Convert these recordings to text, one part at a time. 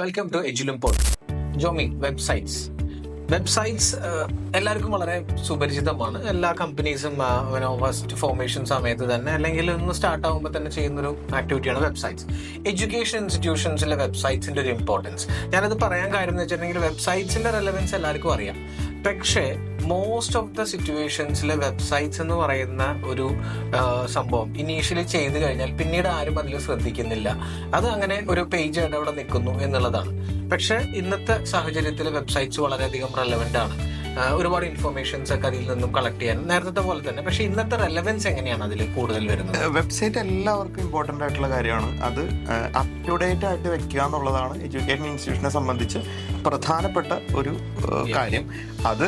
Welcome to Edulum pod. Jomi, websites എല്ലാവർക്കും വളരെ സുപരിചിതമാണ്. എല്ലാ കമ്പനീസും ഫസ്റ്റ് ഫോർമേഷൻ സമയത്ത് തന്നെ അല്ലെങ്കിൽ ഒന്ന് സ്റ്റാർട്ട് ആകുമ്പോൾ തന്നെ ചെയ്യുന്നൊരു ആക്ടിവിറ്റിയാണ് വെബ്സൈറ്റ്സ്. എഡ്യൂക്കേഷൻ ഇൻസ്റ്റിറ്റ്യൂഷൻസിലെ വെബ്സൈറ്റ്സിന്റെ ഒരു ഇമ്പോർട്ടൻസ് ഞാനത് പറയാൻ കാര്യം എന്ന് വെച്ചിട്ടുണ്ടെങ്കിൽ വെബ്സൈറ്റ്സിന്റെ റെലവൻസ് എല്ലാവർക്കും അറിയാം. പക്ഷേ മോസ്റ്റ് ഓഫ് ദ സിറ്റുവേഷൻസിലെ വെബ്സൈറ്റ്സ് എന്ന് പറയുന്ന ഒരു സംഭവം ഇനീഷ്യലി ചെയ്ത് കഴിഞ്ഞാൽ പിന്നീട് ആരും അതിൽ ശ്രദ്ധിക്കുന്നില്ല. അത് അങ്ങനെ ഒരു പേജ് ആയിട്ട് അവിടെ നിൽക്കുന്നു എന്നുള്ളതാണ്. പക്ഷെ ഇന്നത്തെ സാഹചര്യത്തിൽ വെബ്സൈറ്റ്സ് വളരെയധികം റെലവെന്റ് ആണ്. ഒരുപാട് ഇൻഫർമേഷൻസ് ഒക്കെ അതിൽ നിന്നും കളക്ട് ചെയ്യാൻ നേരത്തെ പോലെ തന്നെ. പക്ഷെ ഇന്നത്തെ റെലവൻസ് എങ്ങനെയാണ് അതിൽ കൂടുതൽ വരുന്നത്? വെബ്സൈറ്റ് എല്ലാവർക്കും ഇമ്പോർട്ടൻ്റ് ആയിട്ടുള്ള കാര്യമാണ്. അത് അപ് ടു ഡേറ്റ് ആയിട്ട് വെക്കുക എന്നുള്ളതാണ് എഡ്യൂക്കേഷൻ ഇൻസ്റ്റിറ്റ്യൂഷനെ സംബന്ധിച്ച് പ്രധാനപ്പെട്ട ഒരു കാര്യം. അത്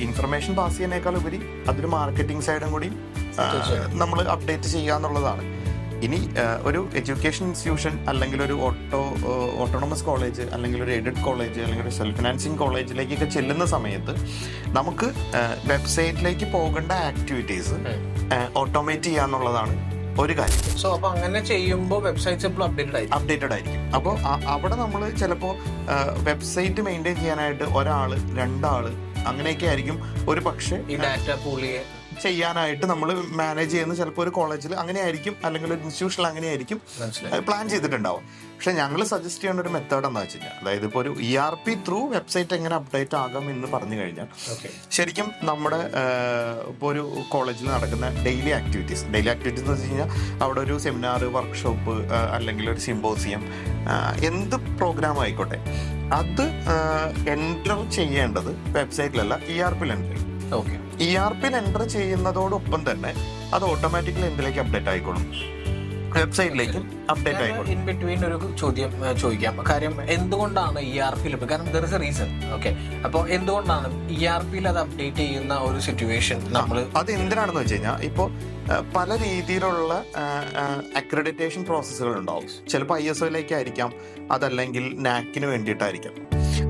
ഇൻഫർമേഷൻ പാസ് ചെയ്യുന്നതിനേക്കാൾ ഉപരി അതൊരു മാർക്കറ്റിംഗ് സൈഡും കൂടി നമ്മൾ അപ്ഡേറ്റ് ചെയ്യുക എന്നുള്ളതാണ്. ഇനി ഒരു എഡ്യൂക്കേഷൻ ഇൻസ്റ്റിറ്റ്യൂഷൻ അല്ലെങ്കിൽ ഒരു ഓട്ടോണമസ് കോളേജ് അല്ലെങ്കിൽ ഒരു എയ്ഡഡ് കോളേജ് അല്ലെങ്കിൽ ഒരു സെൽഫ് ഫിനാൻസിങ് കോളേജിലേക്കൊക്കെ ചെല്ലുന്ന സമയത്ത് നമുക്ക് വെബ്സൈറ്റിലേക്ക് പോകേണ്ട ആക്ടിവിറ്റീസ് ഓട്ടോമേറ്റ് ചെയ്യുക എന്നുള്ളതാണ് ഒരു കാര്യം. സോ അപ്പോൾ അങ്ങനെ ചെയ്യുമ്പോൾ വെബ്സൈറ്റ്സ് എപ്പോഴും അപ്ഡേറ്റഡ് ആയിരിക്കും. അപ്പോൾ അവിടെ നമ്മൾ ചിലപ്പോൾ വെബ്സൈറ്റ് മെയിൻറ്റെയിൻ ചെയ്യാനായിട്ട് ഒരാള് രണ്ടാള് അങ്ങനെയൊക്കെ ആയിരിക്കും ഒരു പക്ഷേ ഈ ഡാറ്റ പൂൾ ചെയ്യാനായിട്ട് നമ്മൾ മാനേജ് ചെയ്യുന്ന ചിലപ്പോൾ ഒരു കോളേജിൽ അങ്ങനെ ആയിരിക്കും അല്ലെങ്കിൽ ഒരു ഇൻസ്റ്റിറ്റ്യൂഷനിൽ അങ്ങനെ ആയിരിക്കും പ്ലാൻ ചെയ്തിട്ടുണ്ടാവും. പക്ഷെ ഞങ്ങൾ സജസ്റ്റ് ചെയ്യുന്ന ഒരു മെത്തേഡ് എന്ന് വെച്ച് കഴിഞ്ഞാൽ, അതായത് ഇപ്പോൾ ഒരു ERP ത്രൂ വെബ്സൈറ്റ് എങ്ങനെ അപ്ഡേറ്റ് ആകാം എന്ന് പറഞ്ഞു കഴിഞ്ഞാൽ, ശരിക്കും നമ്മുടെ ഇപ്പോൾ ഒരു കോളേജിൽ നടക്കുന്ന ഡെയിലി ആക്ടിവിറ്റീസ് എന്ന് വെച്ച് കഴിഞ്ഞാൽ അവിടെ ഒരു സെമിനാർ, വർക്ക്ഷോപ്പ് അല്ലെങ്കിൽ ഒരു സിമ്പോസിയം, എന്ത് പ്രോഗ്രാം ആയിക്കോട്ടെ അത് എൻ്റർ ചെയ്യേണ്ടത് വെബ്സൈറ്റിലല്ല, ERP-ൽ എൻ്റർ ചെയ്യും. ERP-ൽ എൻ്റർ ചെയ്യുന്നതോടൊപ്പം തന്നെ അത് ഓട്ടോമാറ്റിക്കലി എന്തിലേക്ക് അപ്ഡേറ്റ് ആയിക്കോളും, വെബ്സൈറ്റിലേക്കും അപ്ഡേറ്റ് ആയിക്കോളും. ഇൻ ബിറ്റ്വീൻ ഒരു ചോദ്യം ചോദിക്കാം. കാര്യം എന്തുകൊണ്ടാണ് ERP-ൽ, കാരണം there is A reason. Okay, അപ്പോൾ എന്തുകൊണ്ടാണ് ERP-ൽ അത് അപ്ഡേറ്റ് ചെയ്യുന്ന ഒരു സിറ്റുവേഷൻ നമ്മൾ അത് എന്തിനാണെന്ന് വെച്ച് കഴിഞ്ഞാൽ, ഇപ്പോൾ പല രീതിയിലുള്ള അക്രഡിറ്റേഷൻ പ്രോസസ്സുകൾ ഉണ്ടാവും. ചിലപ്പോൾ ISO-യിലേക്കായിരിക്കാം, അതല്ലെങ്കിൽ NAAC-ന് വേണ്ടിയിട്ടായിരിക്കാം.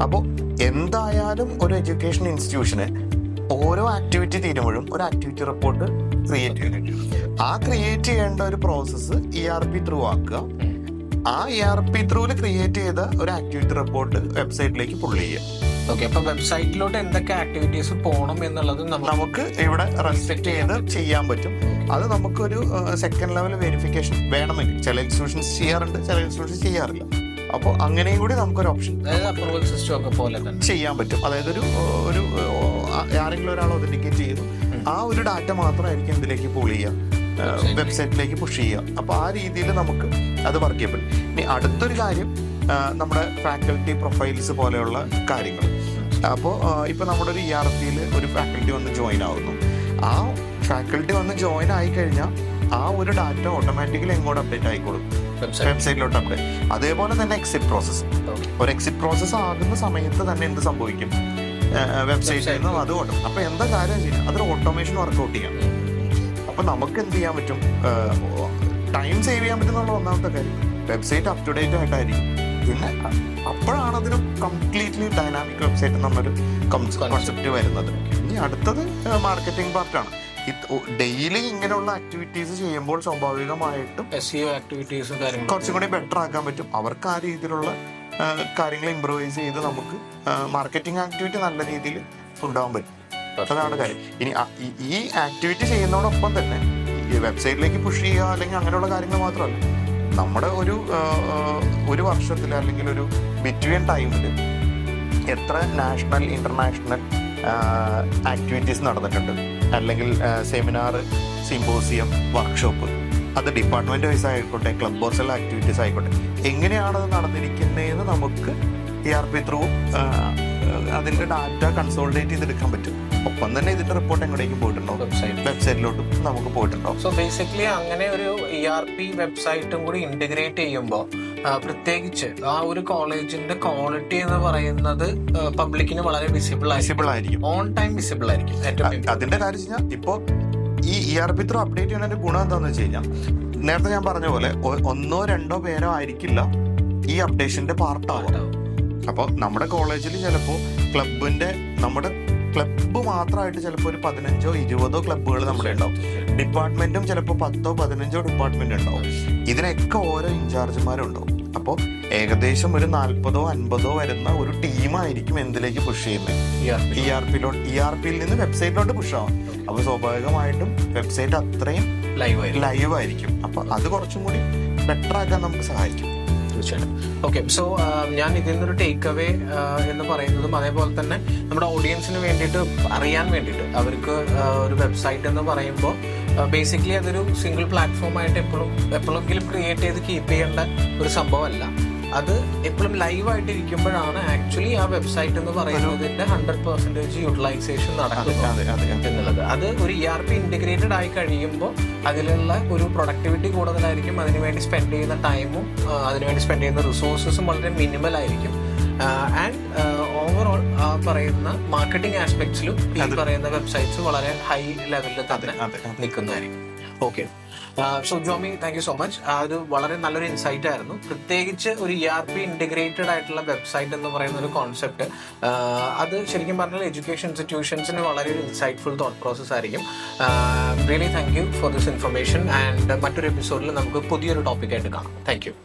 അപ്പോൾ എന്തായാലും ഒരു എഡ്യൂക്കേഷൻ ഇൻസ്റ്റിറ്റ്യൂഷന് ഓരോ ആക്ടിവിറ്റി തീരുമ്പോഴും ഒരു ആക്ടിവിറ്റി റിപ്പോർട്ട് ക്രിയേറ്റ് ചെയ്യും. ആ ക്രിയേറ്റ് ചെയ്യേണ്ട ഒരു പ്രോസസ്സ് ERP ത്രൂ ആക്കുക. ആ ERP ത്രൂവിൽ ക്രിയേറ്റ് ചെയ്ത ഒരു ആക്ടിവിറ്റി റിപ്പോർട്ട് വെബ്സൈറ്റിലേക്ക് പുള്ള് ചെയ്യുക. ഓക്കെ, അപ്പൊ വെബ്സൈറ്റിലോട്ട് എന്തൊക്കെ ആക്ടിവിറ്റീസ് പോകണം എന്നുള്ളത് നമുക്ക് ഇവിടെ റെസ്ട്രിക്ട് ചെയ്ത് ചെയ്യാൻ പറ്റും. അത് നമുക്കൊരു സെക്കൻഡ് ലെവൽ വെരിഫിക്കേഷൻ വേണമെങ്കിൽ ചില ഇൻസ്റ്റിറ്റ്യൂഷൻസ് ചെയ്യാറുണ്ട്, ചില ഇൻസ്റ്റിറ്റ്യൂഷൻസ് ചെയ്യാറില്ല. അപ്പോൾ അങ്ങനെയും കൂടി നമുക്കൊരു ഓപ്ഷൻ അപ്രൂവൽ സിസ്റ്റം ഒക്കെ പോലെ തന്നെ ചെയ്യാൻ പറ്റും. അതായത് ഒരു ആരെങ്കിലും ഒരാൾ ഒതന്റിക്കേറ്റ് ചെയ്തു, ആ ഒരു ഡാറ്റ മാത്രമായിരിക്കും ഇതിലേക്ക് പൂൾ ചെയ്യുക, വെബ്സൈറ്റിലേക്ക് പുഷ് ചെയ്യുക. അപ്പോൾ ആ രീതിയിൽ നമുക്ക് അത് വർക്ക് ചെയ്യപ്പെടും. ഇനി അടുത്തൊരു കാര്യം നമ്മുടെ ഫാക്കൽറ്റി പ്രൊഫൈൽസ് പോലെയുള്ള കാര്യങ്ങൾ. അപ്പോൾ ഇപ്പോൾ നമ്മുടെ ഒരു ERP-ൽ ഒരു ഫാക്കൽറ്റി വന്ന് ജോയിൻ ആവുന്നു. ആ ഫാക്കൽറ്റി വന്ന് ജോയിൻ ആയി കഴിഞ്ഞാൽ ആ ഒരു ഡാറ്റ ഓട്ടോമാറ്റിക്കലി എങ്ങോട്ട് അപ്ഡേറ്റ് ആയിക്കോളും, വെബ്സൈറ്റിലോട്ട് അപ്ഡേറ്റ്. അതേപോലെ തന്നെ എക്സിറ്റ് പ്രോസസ്സ്. ഒരു എക്സിറ്റ് പ്രോസസ്സ് ആകുന്ന സമയത്ത് തന്നെ എന്ത് സംഭവിക്കും, വെബ്സൈറ്റിൽ നിന്ന് അത് ഓടും. അപ്പോൾ എന്താ കാര്യം ചെയ്യാം, അതൊരു ഓട്ടോമേഷൻ വർക്കൗട്ട് ചെയ്യാം. അപ്പോൾ നമുക്ക് എന്ത് ചെയ്യാൻ പറ്റും, ടൈം സേവ് ചെയ്യാൻ പറ്റുന്നുള്ള ഒന്നാമത്തെ കാര്യം. വെബ്സൈറ്റ് അപ് ടു ഡേറ്റ് ആയിട്ടായിരിക്കും. പിന്നെ അപ്പോഴാണ് അതിന് കംപ്ലീറ്റ്ലി ഡൈനാമിക് വെബ്സൈറ്റ് എന്നുള്ളൊരു കോൺസെപ്റ്റ് വരുന്നത്. ഇനി അടുത്തത് മാർക്കറ്റിംഗ് പാർട്ടാണ്. ഡെയിലി ഇങ്ങനെയുള്ള ആക്ടിവിറ്റീസ് ചെയ്യുമ്പോൾ സ്വാഭാവികമായിട്ടും SEO ആക്ടിവിറ്റീസും കുറച്ചും കൂടി ബെറ്റർ ആക്കാൻ പറ്റും. അവർക്ക് ആ രീതിയിലുള്ള കാര്യങ്ങൾ ഇംപ്രൂവൈസ് ചെയ്ത് നമുക്ക് മാർക്കറ്റിംഗ് ആക്ടിവിറ്റി നല്ല രീതിയിൽ കൊണ്ടുപോകാൻ പറ്റും. അതാണ് കാര്യം. ഇനി ഈ ആക്ടിവിറ്റി ചെയ്യുന്നതോടൊപ്പം തന്നെ ഈ വെബ്സൈറ്റിലേക്ക് പുഷ് ചെയ്യുക അല്ലെങ്കിൽ അങ്ങനെയുള്ള കാര്യങ്ങൾ മാത്രമല്ല, നമ്മുടെ ഒരു വർഷത്തിൽ അല്ലെങ്കിൽ ഒരു ബിറ്റ്വീൻ ടൈമിൽ എത്ര നാഷണൽ ഇന്റർനാഷണൽ ആക്ടിവിറ്റീസ് നടന്നിട്ടുണ്ട്, അല്ലെങ്കിൽ സെമിനാർ, സിമ്പോസിയം, വർക്ക്ഷോപ്പ്, അത് ഡിപ്പാർട്ട്മെന്റ് വൈസ് ആയിക്കോട്ടെ, ക്ലബ് ബോർഡ്സിലെ ആക്ടിവിറ്റീസ് ആയിക്കോട്ടെ, എങ്ങനെയാണത് നടന്നിരിക്കുന്നതെന്ന് നമുക്ക് ERP ത്രൂ അതിന്റെ ഡാറ്റ കൺസോളിഡേറ്റ് ചെയ്തെടുക്കാൻ പറ്റും. ഒപ്പം തന്നെ ഇതിന്റെ റിപ്പോർട്ട് എങ്ങോട്ടേക്കും പോയിട്ടുണ്ടോ, വെബ്സൈറ്റിലോട്ടും നമുക്ക് പോയിട്ടുണ്ടോ. സോ ബേസിക്കലി അങ്ങനെ ഒരു ERP വെബ്സൈറ്റും കൂടി ഇന്റഗ്രേറ്റ് ചെയ്യുമ്പോൾ പ്രത്യേകിച്ച് ആ ഒരു കോളേജിന്റെ ക്വാളിറ്റി എന്ന് പറയുന്നത് പബ്ലിക്കിന് വളരെ വിസിബിൾ ആയിരിക്കും, ഓൺ ടൈം വിസിബിൾ ആയിരിക്കും. അതിന്റെ കാര്യം വെച്ചാൽ ഇപ്പോൾ ഈ ERP ത്രൂ അപ്ഡേറ്റ് ചെയ്യുന്നതിന്റെ ഗുണം എന്താണെന്ന് വെച്ച് കഴിഞ്ഞാൽ, നേരത്തെ ഞാൻ പറഞ്ഞ പോലെ 1-2 പേരോ ആയിരിക്കില്ല ഈ അപ്ഡേഷന്റെ പാർട്ടാവുക. അപ്പോൾ നമ്മുടെ കോളേജിൽ ചിലപ്പോൾ നമ്മുടെ ക്ലബ്ബ് മാത്രമായിട്ട് ചിലപ്പോൾ ഒരു 15-20 ക്ലബ്ബുകൾ നമ്മുടെ ഉണ്ടാവും. ഡിപ്പാർട്ട്മെന്റും ചിലപ്പോൾ 10-15 ഡിപ്പാർട്ട്മെന്റ് ഉണ്ടാവും. ഇതിനൊക്കെ ഓരോ ഇൻചാർജുമാരും ഉണ്ടാവും. അപ്പോൾ ഏകദേശം ഒരു 40-50 വരുന്ന ഒരു ടീമായിരിക്കും എന്തിലേക്ക് പുഷ് ചെയ്യുന്നത്, ERP-യിൽ നിന്ന് വെബ്സൈറ്റിലോട്ട് പുഷ് ആവാം. അപ്പോൾ സ്വാഭാവികമായിട്ടും വെബ്സൈറ്റ് അത്രയും ലൈവ് ആയിരിക്കും. അപ്പൊ അത് കുറച്ചും കൂടി ബെറ്റർ ആക്കാൻ നമുക്ക് സഹായിക്കും. തീർച്ചയായിട്ടും. ഓക്കെ, സോ ഞാൻ ഇതിൽ നിന്നൊരു ടേക്ക് അവേ എന്ന് പറയുന്നതും അതേപോലെ തന്നെ നമ്മുടെ ഓഡിയൻസിന് വേണ്ടിയിട്ട് അറിയാൻ വേണ്ടിയിട്ട് അവർക്ക് ഒരു വെബ്സൈറ്റ് എന്ന് പറയുമ്പോൾ ബേസിക്കലി അതൊരു സിംഗിൾ പ്ലാറ്റ്ഫോമായിട്ട് എപ്പോഴെങ്കിലും ക്രിയേറ്റ് ചെയ്ത് കീപ്പ് ചെയ്യേണ്ട ഒരു സംഭവമല്ല. അത് എപ്പോഴും ലൈവായിട്ട് ഇരിക്കുമ്പോഴാണ് ആക്ച്വലി ആ വെബ്സൈറ്റ് എന്ന് പറയുന്നതിന്റെ 100% യൂട്ടിലൈസേഷൻ നടക്കുന്നത് എന്നുള്ളത്. അത് ഒരു ERP ഇന്റഗ്രേറ്റഡ് ആയി കഴിയുമ്പോൾ അതിലുള്ള ഒരു പ്രൊഡക്ടിവിറ്റി കൂടുതലായിരിക്കും. അതിനുവേണ്ടി സ്പെൻഡ് ചെയ്യുന്ന ടൈമും അതിനുവേണ്ടി സ്പെൻഡ് ചെയ്യുന്ന റിസോഴ്സസും വളരെ മിനിമൽ ആയിരിക്കും. ആൻഡ് ഓവറോൾ പറയുന്ന മാർക്കറ്റിംഗ് ആസ്പെക്ട്സിലും ഈ പറയുന്ന വെബ്സൈറ്റ്സ് വളരെ ഹൈ ലെവലിൽ തന്നെ നിൽക്കുന്നതായിരിക്കും. Okay, so Jomi, thank you so much. അത് വളരെ നല്ലൊരു ഇൻസൈറ്റ് ആയിരുന്നു. പ്രത്യേകിച്ച് ഒരു ERP ഇന്റഗ്രേറ്റഡ് ആയിട്ടുള്ള വെബ്സൈറ്റ് എന്ന് പറയുന്ന ഒരു കോൺസെപ്റ്റ്, അത് ശരിക്കും പറഞ്ഞാൽ എഡ്യൂക്കേഷൻ ഇൻസ്റ്റിറ്റ്യൂഷൻസിന് വളരെ ഒരു ഇൻസൈറ്റ്ഫുൾ തോട്ട് പ്രോസസ് ആയിരിക്കും. Really thank you for this information. And മറ്റൊരു എപ്പിസോഡിൽ നമുക്ക് പുതിയൊരു ടോപ്പിക്കായിട്ട് കാണാം. Thank you.